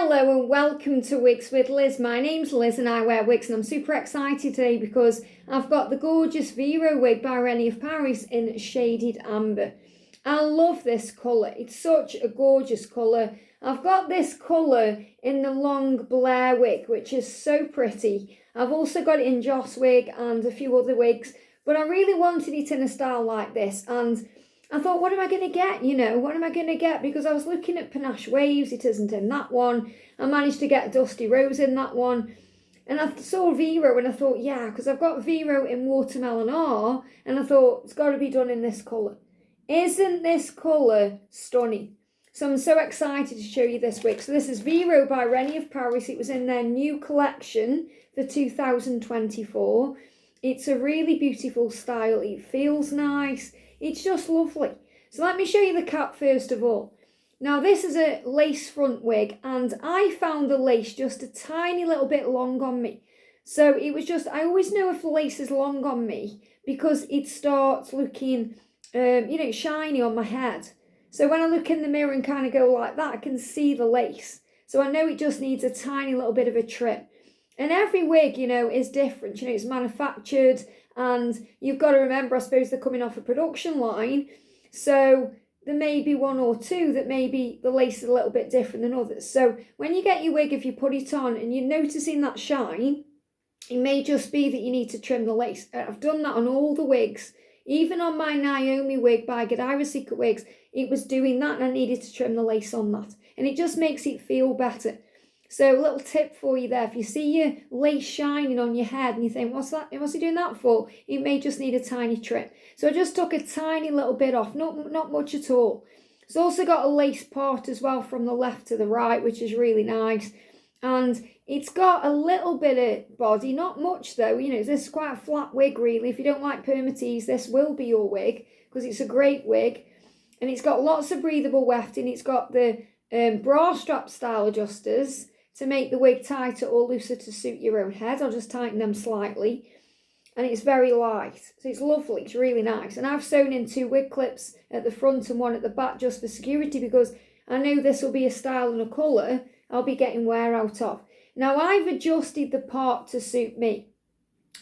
Hello and welcome to Wigs with Liz. My name's Liz and I wear wigs, and I'm super excited today because I've got the gorgeous Vero wig by Rene Of Paris in shaded amber. I love this colour. It's such a gorgeous colour. I've got this colour in the long Blair wig, which is so pretty. I've also got it in Joss wig and a few other wigs, but I really wanted it in a style like this, and I thought, what am I going to get? What am I going to get? Because I was looking at Panache Waves. It isn't in that one. I managed to get Dusty Rose in that one. And I saw Vero and I thought, yeah, because I've got Vero in Watermelon R. And I thought, it's got to be done in this colour. Isn't this colour stunning? So I'm so excited to show you this wig. So this is Vero by Rene Of Paris. It was in their new collection for 2024. It's a really beautiful style. It feels nice. It's just lovely. So let me show you the cap first of all. Now this is a lace front wig, and I found the lace just a tiny little bit long on me. So it was just, I always know if the lace is long on me because it starts looking, shiny on my head. So when I look in the mirror and kind of go like that, I can see the lace. So I know it just needs a tiny little bit of a trim. And every wig, is different. It's manufactured. And you've got to remember, I suppose they're coming off a production line. So there may be one or two that maybe the lace is a little bit different than others. So when you get your wig, if you put it on and you're noticing that shine, it may just be that you need to trim the lace. I've done that on all the wigs. Even on my Naomi wig by Godiva Secret Wigs, it was doing that and I needed to trim the lace on that. And it just makes it feel better. So a little tip for you there, if you see your lace shining on your head and you think, what's he doing that for? It may just need a tiny trim. So I just took a tiny little bit off, not much at all. It's also got a lace part as well from the left to the right, which is really nice. And it's got a little bit of body, not much though. This is quite a flat wig really. If you don't like permatease, this will be your wig because it's a great wig. And it's got lots of breathable wefting. It's got the bra strap style adjusters to make the wig tighter or looser to suit your own head. I'll just tighten them slightly. And it's very light. So it's lovely. It's really nice. And I've sewn in 2 wig clips at the front and 1 at the back just for security because I know this will be a style and a colour I'll be getting wear out of. Now I've adjusted the part to suit me.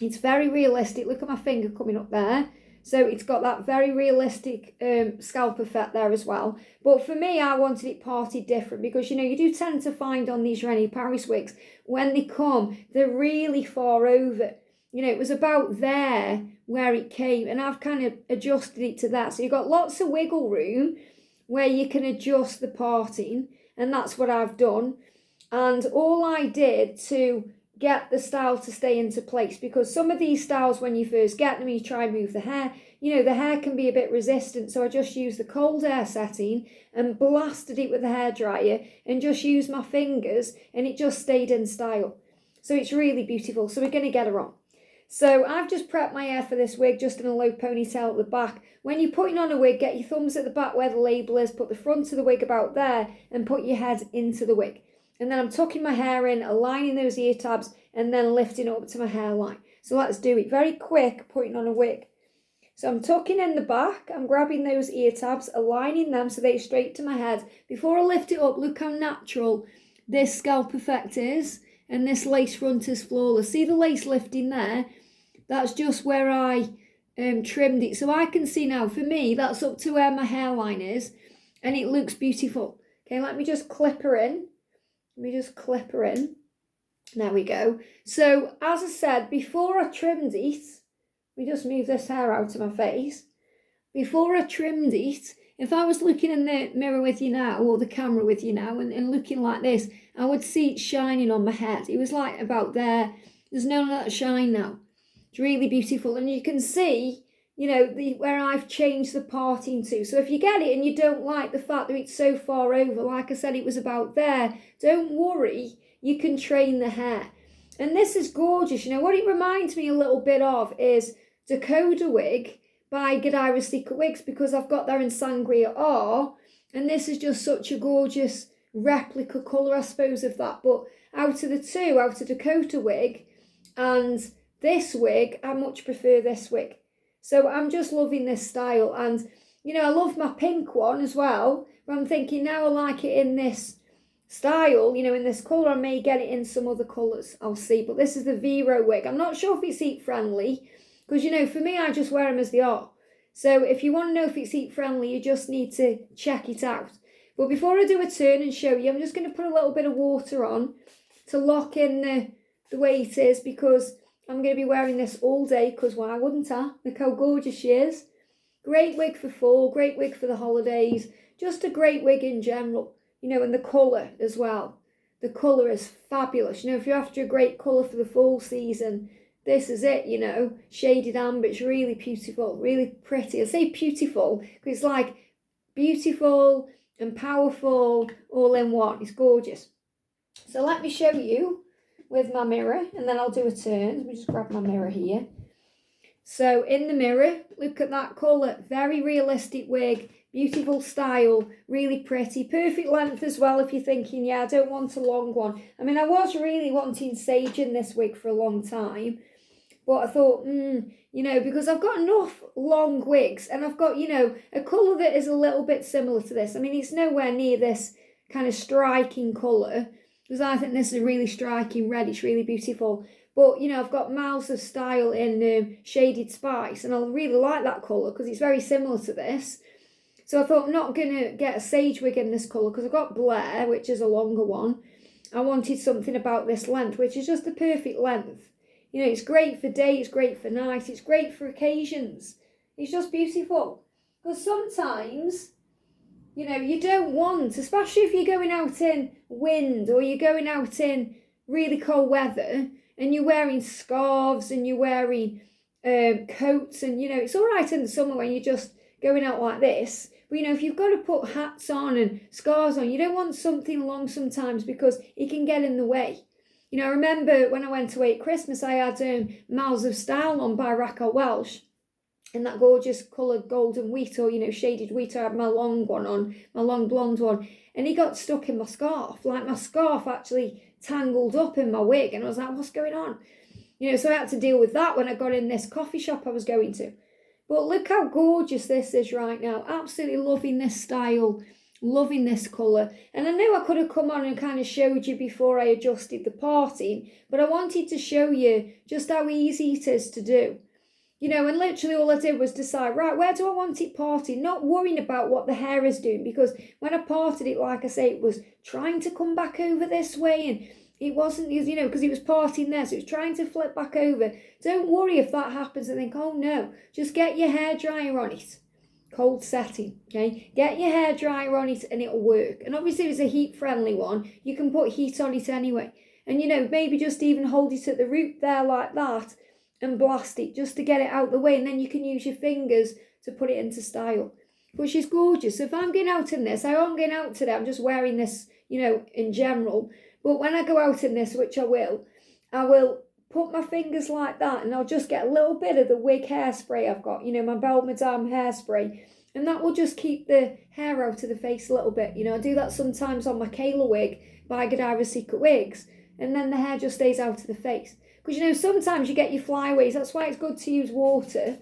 It's very realistic. Look at my finger coming up there. So it's got that very realistic scalp effect there as well. But for me, I wanted it parted different because, you do tend to find on these Rene Paris wigs, when they come, they're really far over. It was about there where it came, and I've kind of adjusted it to that. So you've got lots of wiggle room where you can adjust the parting, and that's what I've done. And all I did to get the style to stay into place, because some of these styles when you first get them, you try and move the hair, the hair can be a bit resistant. So I just used the cold air setting and blasted it with the hairdryer and just used my fingers and it just stayed in style. So it's really beautiful. So we're going to get her on. So I've just prepped my hair for this wig just in a low ponytail at the back. When you're putting on a wig, get your thumbs at the back where the label is, put the front of the wig about there and put your head into the wig. And then I'm tucking my hair in, aligning those ear tabs, and then lifting up to my hairline. So let's do it. Very quick, putting on a wig. So I'm tucking in the back, I'm grabbing those ear tabs, aligning them so they're straight to my head. Before I lift it up, look how natural this scalp effect is. And this lace front is flawless. See the lace lifting there? That's just where I trimmed it. So I can see now, for me, that's up to where my hairline is. And it looks beautiful. Okay, let me just clip her in. There we go. So, as I said, before I trimmed it, we just move this hair out of my face. Before I trimmed it, if I was looking in the mirror with you now, or the camera with you now, and looking like this, I would see it shining on my head. It was like about there. There's none of that shine now. It's really beautiful. And you can see, where I've changed the parting to. So if you get it and you don't like the fact that it's so far over, like I said, it was about there, don't worry, you can train the hair. And this is gorgeous. What it reminds me a little bit of is Dakota Wig by Godiva Secret Wigs, because I've got there in Sangria R, and this is just such a gorgeous replica colour, I suppose, of that. But out of the two, out of Dakota Wig and this wig, I much prefer this wig. So I'm just loving this style. And, I love my pink one as well. But I'm thinking now I like it in this style, you know, in this colour. I may get it in some other colours, I'll see. But this is the Vero wig. I'm not sure if it's heat friendly, because, you know, for me, I just wear them as they are. So if you want to know if it's heat friendly, you just need to check it out. But before I do a turn and show you, I'm just going to put a little bit of water on to lock in the way it is, because I'm going to be wearing this all day, because why wouldn't I? Look how gorgeous she is. Great wig for fall, great wig for the holidays, just a great wig in general, you know, and the colour as well. The colour is fabulous. You know, if you're after a great colour for the fall season, this is it, you know. Shaded amber, it's really beautiful, really pretty. I say beautiful because it's like beautiful and powerful all in one. It's gorgeous. So let me show you with my mirror, and then I'll do a turn. Let me just grab my mirror here. So in the mirror, look at that colour. Very realistic wig, beautiful style, really pretty. Perfect length as well if you're thinking, yeah, I don't want a long one. I mean, I was really wanting sage in this wig for a long time. But I thought, you know, because I've got enough long wigs, and I've got, you know, a colour that is a little bit similar to this. I mean, it's nowhere near this kind of striking colour, because I think this is a really striking red. It's really beautiful. But, you know, I've got miles of style in Shaded Spice, and I really like that colour because it's very similar to this. So I thought, I'm not going to get a sage wig in this colour because I've got Blair, which is a longer one. I wanted something about this length, which is just the perfect length. You know, it's great for day, it's great for night, it's great for occasions. It's just beautiful. Because sometimes, you know, you don't want, especially if you're going out in wind or you're going out in really cold weather and you're wearing scarves and you're wearing coats, and, you know, it's all right in the summer when you're just going out like this. But, you know, if you've got to put hats on and scarves on, you don't want something long sometimes because it can get in the way. You know, I remember when I went away at Christmas, I had Miles of Style on by Raquel Welch in that gorgeous coloured golden wheat, or, you know, shaded wheat. I had my long one on, my long blonde one, and he got stuck in my scarf. Like, my scarf actually tangled up in my wig, and I was like, what's going on? You know, so I had to deal with that when I got in this coffee shop I was going to. But look how gorgeous this is right now. Absolutely loving this style. Loving this colour. And I know I could have come on and kind of showed you before I adjusted the parting, but I wanted to show you just how easy it is to do. You know, and literally all I did was decide, right, where do I want it parting? Not worrying about what the hair is doing, because when I parted it, like I say, it was trying to come back over this way, and it wasn't, you know, because it was parting there, so it was trying to flip back over. Don't worry if that happens and think, oh no, just get your hair dryer on it. Cold setting, okay? Get your hair dryer on it and it'll work. And obviously if it's a heat friendly one, you can put heat on it anyway. And, you know, maybe just even hold it at the root there like that and blast it just to get it out the way, and then you can use your fingers to put it into style. But she's gorgeous. So if I'm going out in this, I am going out today, I'm just wearing this, you know, in general. But when I go out in this, which I will put my fingers like that, and I'll just get a little bit of the wig hairspray I've got, you know, my Belle Madame hairspray, and that will just keep the hair out of the face a little bit. You know, I do that sometimes on my Kayla wig by Godiva's Secret Wigs, and then the hair just stays out of the face. Because, you know, sometimes you get your flyaways. That's why it's good to use water,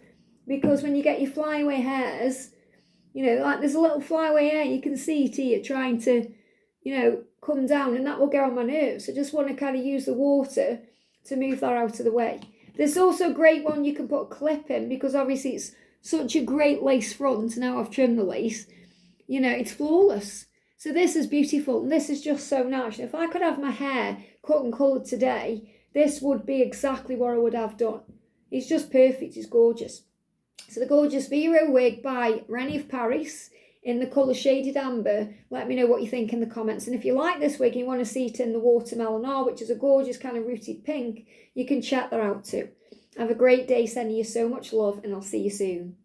because when you get your flyaway hairs, you know, like there's a little flyaway hair, you can see it here trying to, you know, come down, and that will get on my nerves. So just want to kind of use the water to move that out of the way. There's also a great one you can put a clip in, because obviously it's such a great lace front. Now I've trimmed the lace, you know, it's flawless. So this is beautiful, and this is just so nice. If I could have my hair cut and coloured today, this would be exactly what I would have done. It's just perfect, it's gorgeous. So the gorgeous Vero wig by Rene Of Paris in the colour Shaded Amber. Let me know what you think in the comments. And if you like this wig and you want to see it in the Watermelon R, which is a gorgeous kind of rooted pink, you can check that out too. Have a great day, sending you so much love, and I'll see you soon.